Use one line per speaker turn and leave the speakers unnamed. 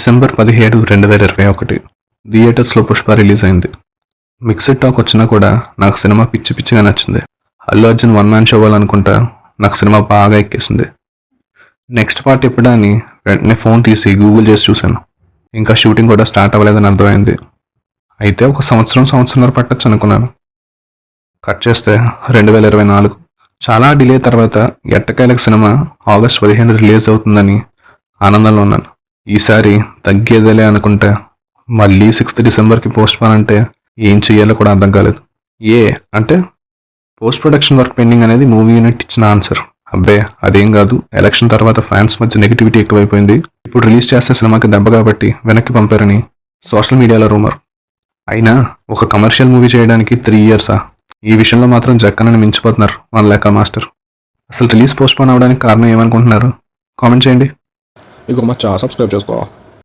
December 17, 2021 థియేటర్స్లో Pushpa release అయింది. Mixed talk వచ్చినా కూడా నాకు సినిమా పిచ్చి పిచ్చిగా నచ్చింది. Allu Arjun one man show అవ్వాలనుకుంటా నాకు సినిమా బాగా ఎక్కేసింది. నెక్స్ట్ పార్ట్ ఎప్పుడా అని వెంటనే ఫోన్ తీసి గూగుల్ చేసి చూశాను. ఇంకా షూటింగ్ కూడా స్టార్ట్ అవ్వలేదని అర్థమైంది. అయితే ఒక సంవత్సరంన్నర పట్టచ్చు అనుకున్నాను. కట్ చేస్తే 2024 చాలా డిలే తర్వాత ఎట్టకేలకు సినిమా ఆగస్ట్ 15 రిలీజ్ అవుతుందని ఆనందంలో ఉన్నాను. ఈసారి తగ్గేదేలే అనుకుంటే మళ్ళీ 6 డిసెంబర్కి పోస్ట్ పోన్ అంటే ఏం చెయ్యాలో కూడా అర్థం కాలేదు. అంటే పోస్ట్ ప్రొడక్షన్ వర్క్ పెండింగ్ అనేది మూవీ యూనిట్ ఇచ్చిన ఆన్సర్. అబ్బే అదేం కాదు, ఎలక్షన్ తర్వాత ఫ్యాన్స్ మధ్య నెగిటివిటీ ఎక్కువైపోయింది, ఇప్పుడు రిలీజ్ చేస్తే సినిమాకి దెబ్బ కాబట్టి వెనక్కి పంపారని సోషల్ మీడియాలో రూమర్. అయినా ఒక కమర్షియల్ మూవీ చేయడానికి 3 ఇయర్సా? ఈ విషయంలో మాత్రం జక్కనని మించిపోతున్నారు మన లేక మాస్టర్. అసలు రిలీజ్ పోస్ట్ పోన్ అవడానికి కారణం ఏమనుకుంటున్నారు? కామెంట్ చేయండి.
ఇక మచ్చా సబ్స్క్రైబ్ చేసుకో.